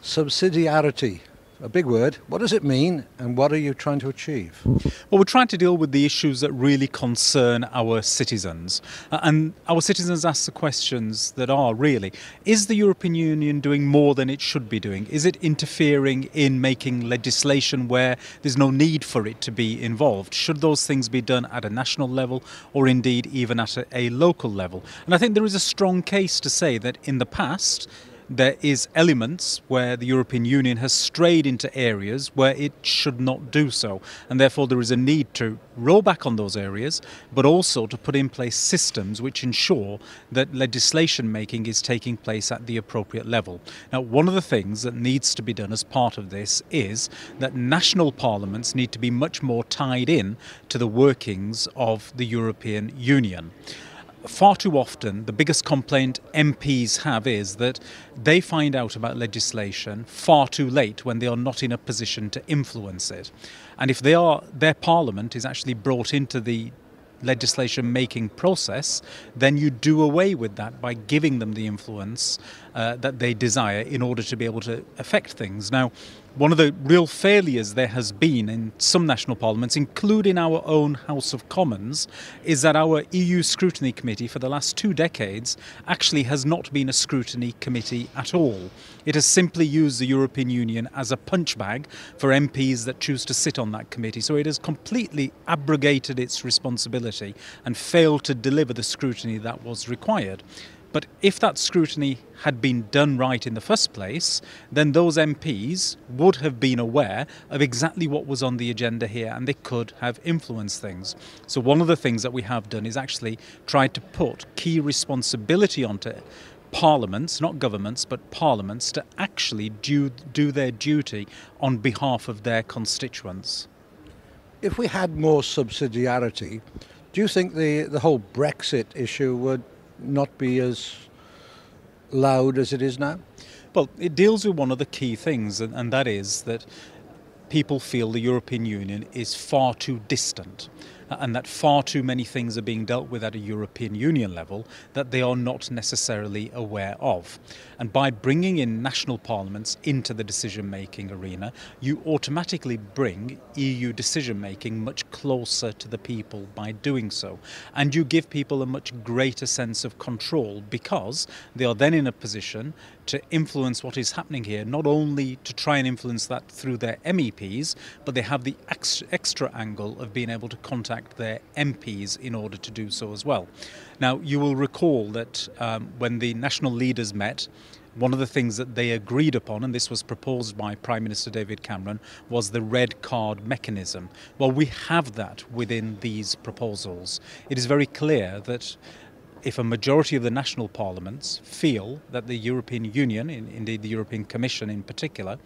Subsidiarity, a big word. What does it mean and what are you trying to achieve? Well, we're trying to deal with the issues that really concern our citizens. And our citizens ask the questions that are really, is the European Union doing more than it should be doing? Is it interfering in making legislation where there's no need for it to be involved? Should those things be done at a national level or indeed even at a local level? And I think there is a strong case to say that in the past, there is elements where the European Union has strayed into areas where it should not do so, and therefore there is a need to roll back on those areas, but also to put in place systems which ensure that legislation making is taking place at the appropriate level. Now, one of the things that needs to be done as part of this is that national parliaments need to be much more tied in to the workings of the European Union. Far too often, the biggest complaint MPs have is that they find out about legislation far too late when they are not in a position to influence it. And if their parliament is actually brought into the legislation making process, then you do away with that by giving them the influence that they desire in order to be able to affect things. Now, one of the real failures there has been in some national parliaments, including our own House of Commons, is that our EU Scrutiny Committee for the last 2 decades actually has not been a scrutiny committee at all. It has simply used the European Union as a punch bag for MPs that choose to sit on that committee. So it has completely abrogated its responsibility and failed to deliver the scrutiny that was required. But if that scrutiny had been done right in the first place, then those MPs would have been aware of exactly what was on the agenda here and they could have influenced things. So one of the things that we have done is actually tried to put key responsibility onto parliaments, not governments, but parliaments, to actually do their duty on behalf of their constituents. If we had more subsidiarity, do you think the whole Brexit issue would not be as loud as it is now? Well, it deals with one of the key things, and that is that people feel the European Union is far too distant and that far too many things are being dealt with at a European Union level that they are not necessarily aware of. And by bringing in national parliaments into the decision-making arena, you automatically bring EU decision-making much closer to the people by doing so. And you give people a much greater sense of control because they are then in a position to influence what is happening here, not only to try and influence that through their MEPs, but they have the extra angle of being able to contact their MPs in order to do so as well. Now, you will recall that when the national leaders met, one of the things that they agreed upon, and this was proposed by Prime Minister David Cameron, was the red card mechanism. Well, we have that within these proposals. It is very clear that if a majority of the national parliaments feel that the European Union, indeed the European Commission in particular,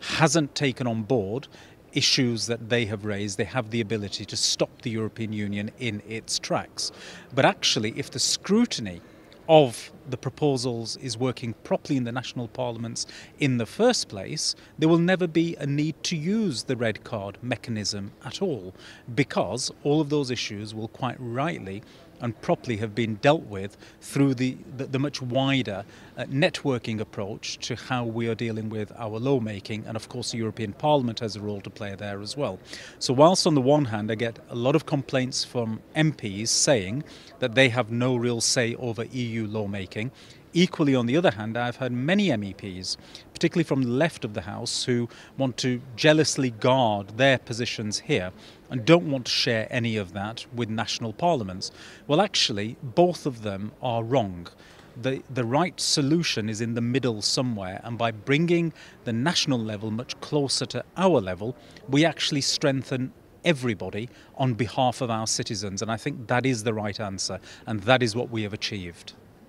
hasn't taken on board issues that they have raised, they have the ability to stop the European Union in its tracks. But actually, if the scrutiny of the proposals is working properly in the national parliaments in the first place, there will never be a need to use the red card mechanism at all, because all of those issues will quite rightly and properly have been dealt with through the much wider networking approach to how we are dealing with our lawmaking, and of course the European Parliament has a role to play there as well. So whilst on the one hand I get a lot of complaints from MPs saying that they have no real say over EU lawmaking, equally, on the other hand, I've heard many MEPs, particularly from the left of the House, who want to jealously guard their positions here and don't want to share any of that with national parliaments. Well, actually, both of them are wrong. The right solution is in the middle somewhere, and by bringing the national level much closer to our level, we actually strengthen everybody on behalf of our citizens, and I think that is the right answer, and that is what we have achieved.